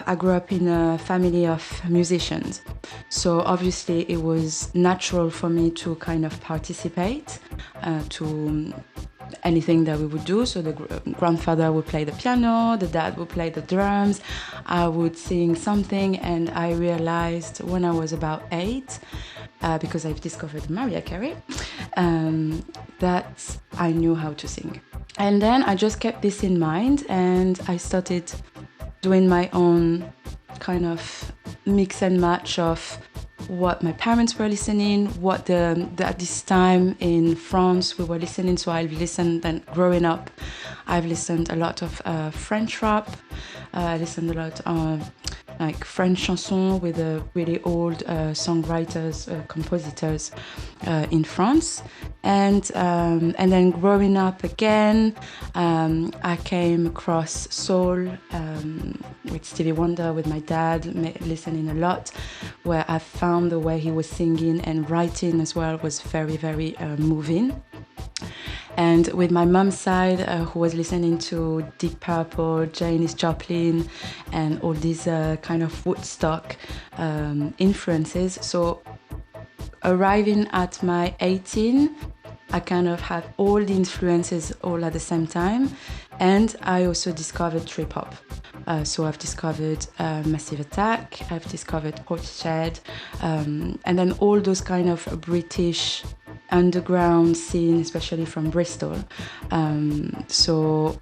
I grew up in a family of musicians, so obviously it was natural for me to kind of participate to anything that we would do. So the grandfather would play the piano, the dad would play the drums, I would sing something, and I realized when I was about 8, because I've discovered Mariah Carey, that I knew how to sing. And then I just kept this in mind, and I started doing my own kind of mix and match of what my parents were listening, what at this time in France we were listening. So I've listened, and growing up, I've listened a lot of French rap. I listened a lot of like French chansons with really old songwriters, compositors in France. And then growing up again, I came across soul with Stevie Wonder with my dad, listening a lot, where I found the way he was singing and writing as well was very, very moving. And with my mom's side, who was listening to Deep Purple, Janis Joplin, and all these kind of Woodstock influences. So arriving at my 18, I kind of had all the influences all at the same time. And I also discovered trip hop. So I've discovered Massive Attack, I've discovered Portishead, and then all those kind of British underground scene, especially from Bristol. So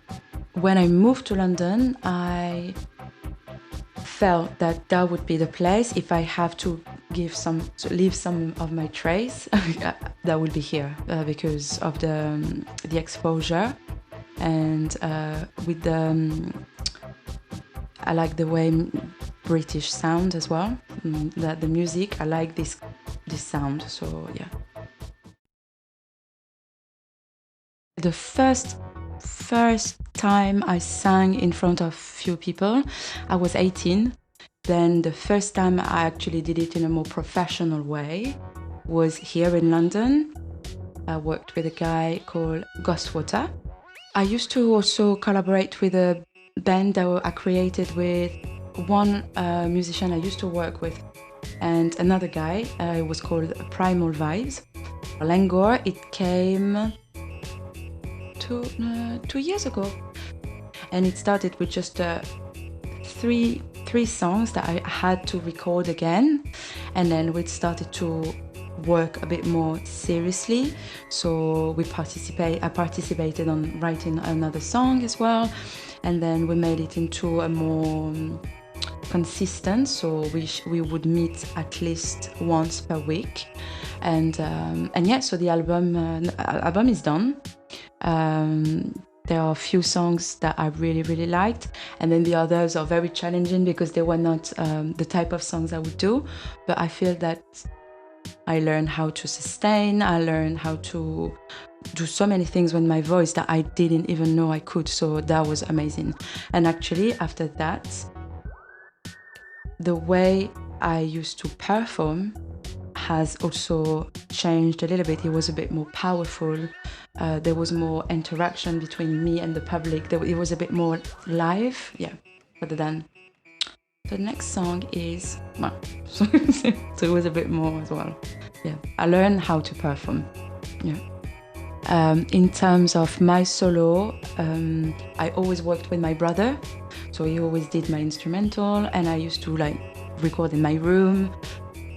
when I moved to London, I felt that that would be the place. If I have to leave some of my trace, that would be here because of the exposure, and with the I like the way British sound as well. That the music, I like this sound. So yeah. The first time I sang in front of few people, I was 18. Then the first time I actually did it in a more professional way was here in London. I worked with a guy called Ghostwater. I used to also collaborate with a band that I created with one musician I used to work with and another guy. It was called Primal Vibes. Langor, it came 2 years ago, and it started with just three songs that I had to record again, and then we started to work a bit more seriously. So I participated on writing another song as well, and then we made it into a more consistent. So we would meet at least once per week, and yeah. So the album is done. There are a few songs that I really, really liked, and then the others are very challenging because they were not the type of songs I would do. But I feel that I learned how to sustain, I learned how to do so many things with my voice that I didn't even know I could. So that was amazing. And actually, after that, the way I used to perform has also changed a little bit. It was a bit more powerful. There was more interaction between me and the public. It was a bit more live, yeah, rather than the next song is, well, so it was a bit more as well. Yeah, I learned how to perform. Yeah. In terms of my solo, I always worked with my brother, so he always did my instrumental, and I used to like record in my room,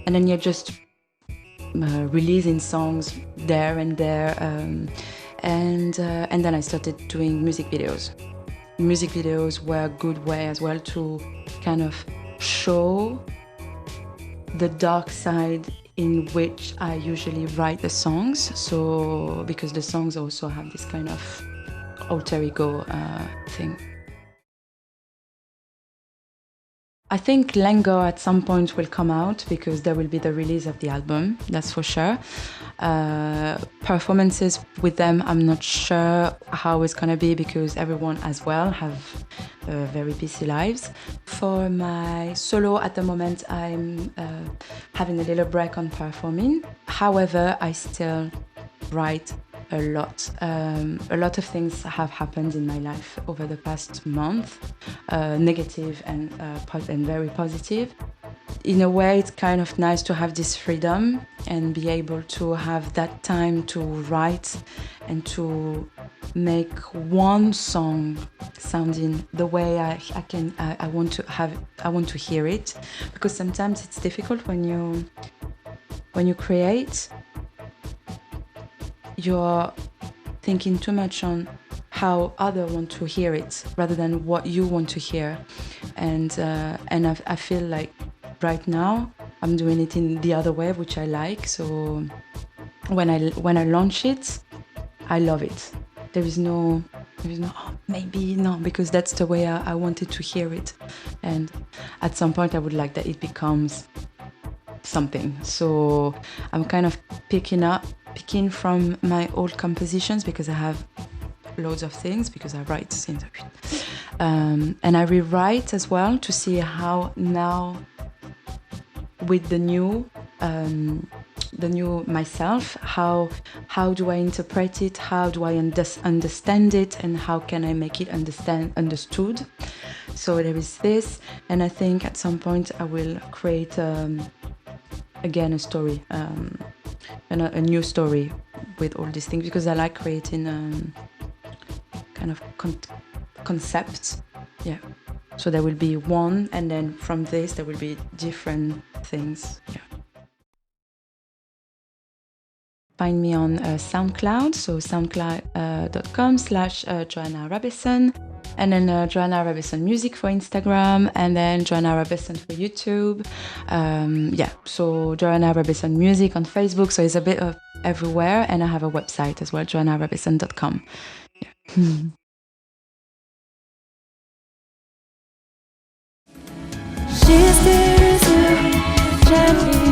and then just releasing songs there and there, and then I started doing music videos. Music videos were a good way as well to kind of show the dark side in which I usually write the songs. So because the songs also have this kind of alter ego thing. I think Langor at some point will come out because there will be the release of the album, that's for sure. Performances with them, I'm not sure how it's gonna be because everyone as well have very busy lives. For my solo at the moment, I'm having a little break on performing. However, I still write a lot. A lot of things have happened in my life over the past month, negative and very positive. In a way, it's kind of nice to have this freedom and be able to have that time to write and to make one song sounding the way I want to hear it, because sometimes it's difficult when you create. You're thinking too much on how others want to hear it rather than what you want to hear, and I feel like right now I'm doing it in the other way, which I like. So when I launch it, I love it. There is no maybe no, because that's the way I wanted to hear it, and at some point I would like that it becomes something. So I'm kind of picking from my old compositions, because I have loads of things, because I write since and I rewrite as well to see how now with the new myself, how do I interpret it, how do I understand it, and how can I make it understood. So there is this, and I think at some point I will create again a story, a new story with all these things, because I like creating kind of concepts. Yeah. So there will be one, and then from this there will be different things. Yeah. Find me on SoundCloud, so soundcloud.com/Joanna Rabeson, and then Joanna Rabeson Music for Instagram, and then Joanna Rabeson for YouTube. So Joanna Rabeson Music on Facebook, so it's a bit of everywhere, and I have a website as well, joannarabeson.com. Yeah. She stares gently